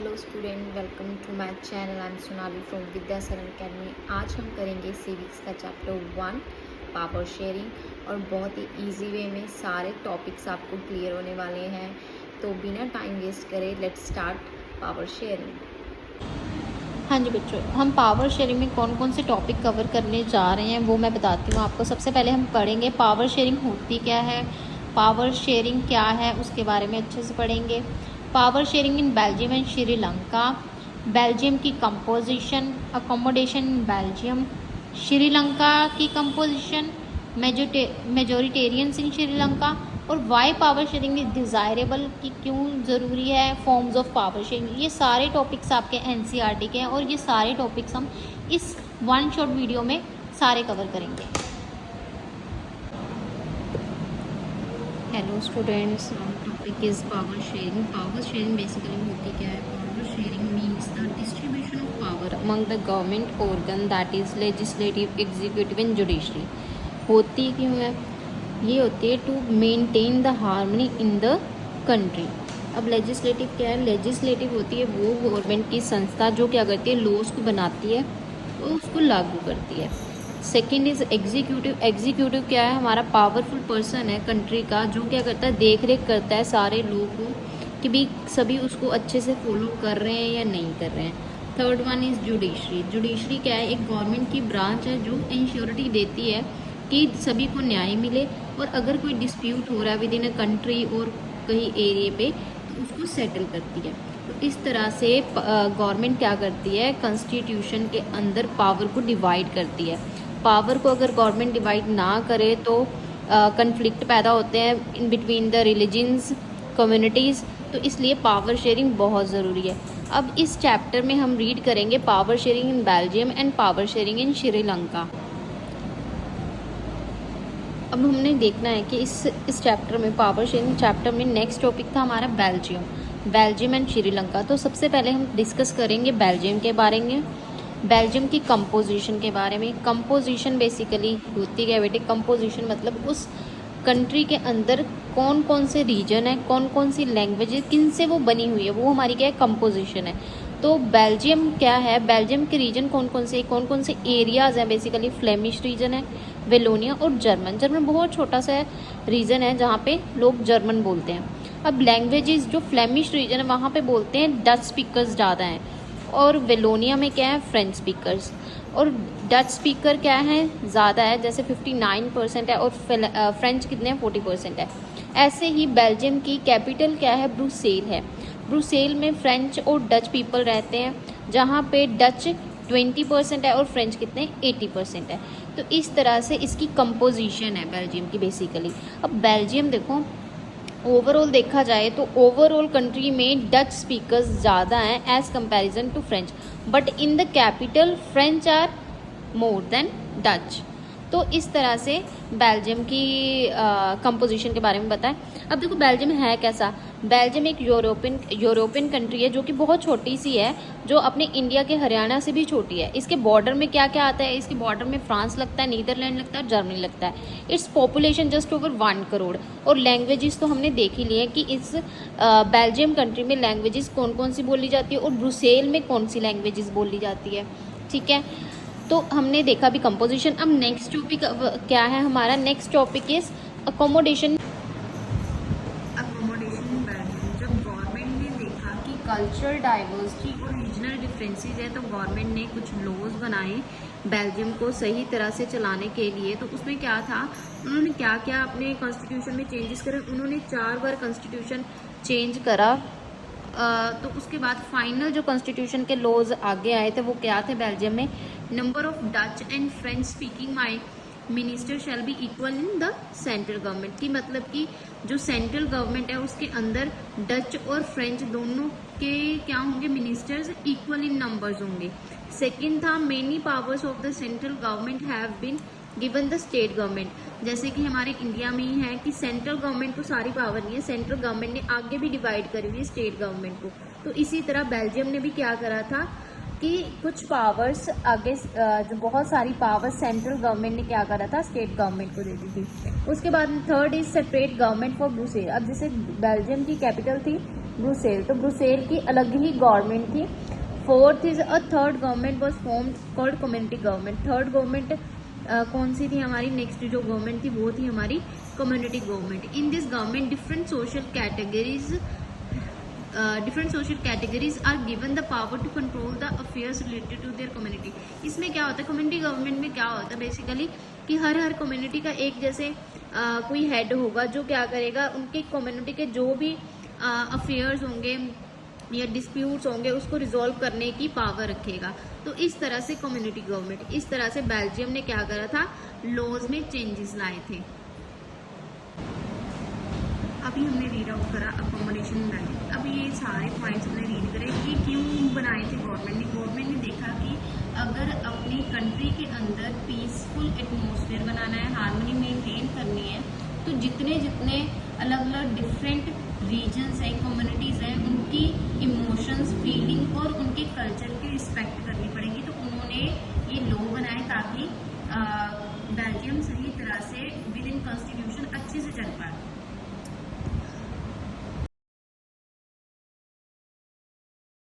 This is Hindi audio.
Hello student, welcome to my channel. I am Sonali from Vidyasaran academy. आज हम करेंगे सिविक्स का चैप्टर 1 पावर शेयरिंग और बहुत ही इजी वे में सारे टॉपिक्स आपको क्लियर होने वाले हैं। तो बिना टाइम वेस्ट करे लेट्स स्टार्ट पावर शेयरिंग। हाँ जी बच्चों, हम पावर शेयरिंग में कौन कौन से टॉपिक कवर करने जा रहे हैं वो मैं बताती हूँ आपको। सबसे पहले हम पढ़ेंगे पावर शेयरिंग होती क्या है, पावर शेयरिंग क्या है उसके बारे में अच्छे से पढ़ेंगे। Power sharing in Belgium and Sri Lanka, Belgium की composition, accommodation in Belgium, Sri Lanka की कंपोजिशन, मेजोरिटेरियंस इन श्रीलंका, और why power sharing is desirable कि क्यों ज़रूरी है, फॉर्म्स ऑफ पावर शेयरिंग। ये सारे टॉपिक्स आपके एनसीईआरटी के हैं और ये सारे टॉपिक्स हम इस वन शॉट वीडियो में सारे कवर करेंगे। Hello students, topic is power sharing. Power sharing basically होती क्या है? Power sharing means the distribution of power among the government organ that is legislative, executive and judiciary. होती क्यों है? ये होती है to maintain the harmony in the country. अब लेजिस्लेटिव क्या है? लेजिस्लेटिव होती है वो गवर्नमेंट की संस्था जो क्या करती है, लॉज को बनाती है तो उसको लागू करती है। Second is executive. एग्जीक्यूटिव क्या है? हमारा पावरफुल पर्सन है कंट्री का जो क्या करता है, देख रेख करता है सारे लोगों कि भी सभी उसको अच्छे से फॉलो कर रहे हैं या नहीं कर रहे हैं। Third one is judiciary. Judiciary क्या है? एक गवर्नमेंट की ब्रांच है जो इंश्योरिटी देती है कि सभी को न्याय मिले और अगर कोई डिस्प्यूट हो रहा है विद इन अ कंट्री और कहीं एरिए पे तो उसको सेटल करती है। तो इस तरह से गवर्नमेंट क्या करती है, कॉन्स्टिट्यूशन के अंदर पावर को डिवाइड करती है। पावर को अगर गवर्नमेंट डिवाइड ना करे तो कन्फ्लिक्ट पैदा होते हैं in between the religions, communities. तो इसलिए पावर शेयरिंग बहुत ज़रूरी है। अब इस चैप्टर में हम रीड करेंगे power sharing in Belgium and power sharing इन श्रीलंका। अब हमने देखना है कि इस चैप्टर में, पावर शेयरिंग चैप्टर में नेक्स्ट टॉपिक था हमारा बेल्जियम एंड श्रीलंका। तो सबसे पहले हम डिस्कस करेंगे बेल्जियम के बारे में, बेल्जियम की कंपोजिशन के बारे में। कंपोजिशन बेसिकली होती है बेटे, कंपोजिशन मतलब उस कंट्री के अंदर कौन कौन से रीजन है, कौन कौन सी लैंग्वेज, किन से वो बनी हुई है, वो हमारी क्या है, कंपोजिशन है। तो बेल्जियम क्या है, बेल्जियम के रीजन कौन कौन से एरियाज़ हैं? बेसिकली फ्लेमिश रीजन है, वेलोनिया और जर्मन। जर्मन बहुत छोटा सा रीजन है जहाँ पे लोग जर्मन बोलते हैं। अब लैंग्वेजेस, जो फ्लेमिश रीजन है वहाँ पे बोलते हैं डच स्पीकर्स ज़्यादा हैं, और वेलोनिया में क्या है, फ्रेंच स्पीकर्स। और डच स्पीकर क्या है, ज़्यादा है, जैसे 59% है, और फ्रेंच कितने हैं, 40% है। ऐसे ही बेल्जियम की कैपिटल क्या है, ब्रुसेल है। ब्रुसेल में फ्रेंच और डच पीपल रहते हैं, जहाँ पे डच 20% है और फ्रेंच कितने, 80% है। तो इस तरह से इसकी कंपोजिशन है बेल्जियम की बेसिकली। अब बेल्जियम देखो, ओवरऑल देखा जाए तो ओवरऑल कंट्री में डच स्पीकर्स ज़्यादा हैं as comparison to French, but in the capital French are more than Dutch. तो इस तरह से बेल्जियम की कंपोजिशन के बारे में बताएं। अब देखो बेल्जियम है कैसा। बेल्जियम एक यूरोपियन कंट्री है जो कि बहुत छोटी सी है, जो अपने इंडिया के हरियाणा से भी छोटी है। इसके बॉर्डर में क्या क्या आता है? इसके बॉर्डर में फ्रांस लगता है, नीदरलैंड लगता है, जर्मनी लगता है। Its population just over 1 crore. और लैंग्वेजेस तो हमने देख ही लिए हैं कि इस बेल्जियम कंट्री में लैंग्वेजेस कौन कौन सी बोली जाती है और ब्रुसेल में कौन सी लैंग्वेजेस बोली जाती है। ठीक है, तो हमने देखा भी कंपोजिशन। अब नेक्स्ट टॉपिक क्या है हमारा? Next topic is accommodation. जब गवर्नमेंट ने देखा कि कल्चरल डाइवर्सिटी और रीजनल डिफरेंसेस है, तो गवर्नमेंट ने कुछ लॉज बनाए बेल्जियम को सही तरह से चलाने के लिए। तो उसमें क्या था, उन्होंने क्या क्या अपने कॉन्स्टिट्यूशन में चेंजेस करे। उन्होंने 4 बार कॉन्स्टिट्यूशन चेंज करा। तो उसके बाद फाइनल जो कॉन्स्टिट्यूशन के लॉज आगे आए थे वो क्या थे बेल्जियम में? Number of Dutch and French speaking my minister shall be equal in the central government. की मतलब कि जो सेंट्रल गवर्नमेंट है उसके अंदर डच और फ्रेंच दोनों के क्या होंगे, मिनिस्टर्स इक्वल इन नंबर्स होंगे। सेकेंड था many powers of the central government have been given the state government. जैसे कि हमारे इंडिया में ही है कि सेंट्रल गवर्नमेंट को सारी पावर नहीं है, सेंट्रल गवर्नमेंट ने आगे भी डिवाइड करी हुई है स्टेट गवर्नमेंट को। तो इसी तरह बेल्जियम ने भी क्या करा था कि कुछ पावर्स आगे, जो बहुत सारी पावर्स सेंट्रल गवर्नमेंट ने क्या करा था, स्टेट गवर्नमेंट को दे दी थी। उसके बाद third is separate government for Brussels. अब जैसे बेल्जियम की कैपिटल थी ब्रुसेल, तो ब्रुसेल की अलग ही गवर्नमेंट थी। Fourth is a third government was formed called community government. Third government कौन सी थी हमारी, नेक्स्ट जो गवर्नमेंट थी वो थी हमारी community government. In this government different social categories are given the power to control the affairs related to their community. इसमें क्या होता है, कम्युनिटी गवर्नमेंट में क्या होता है बेसिकली कि हर कम्युनिटी का एक जैसे कोई हेड होगा जो क्या करेगा, उनके कम्युनिटी के जो भी अफेयर्स होंगे या डिस्प्यूट्स होंगे उसको रिजॉल्व करने की पावर रखेगा। तो इस तरह से कम्युनिटी गवर्नमेंट, इस तरह से बेल्जियम ने क्या करा था, लॉज में चेंजेस लाए थे। अभी हमने रीड आउट करा अकोमोडेशन वैल्यू। अभी ये सारे पॉइंट्स हमने रीड करे कि क्यों बनाए थे गवर्नमेंट ने देखा कि अगर अपनी कंट्री के अंदर पीसफुल एटमॉस्फेयर बनाना है, हार्मनी मेंटेन करनी है, तो जितने जितने अलग अलग डिफरेंट रीजन्स हैं, कम्युनिटीज़ हैं, उनकी इमोशंस, फीलिंग और उनके कल्चर की रिस्पेक्ट करनी पड़ेगी। तो उन्होंने ये लॉ बनाए ताकि बेल्जियम सही तरह से विद इन कॉन्स्टिट्यूशन अच्छे से चल पाए।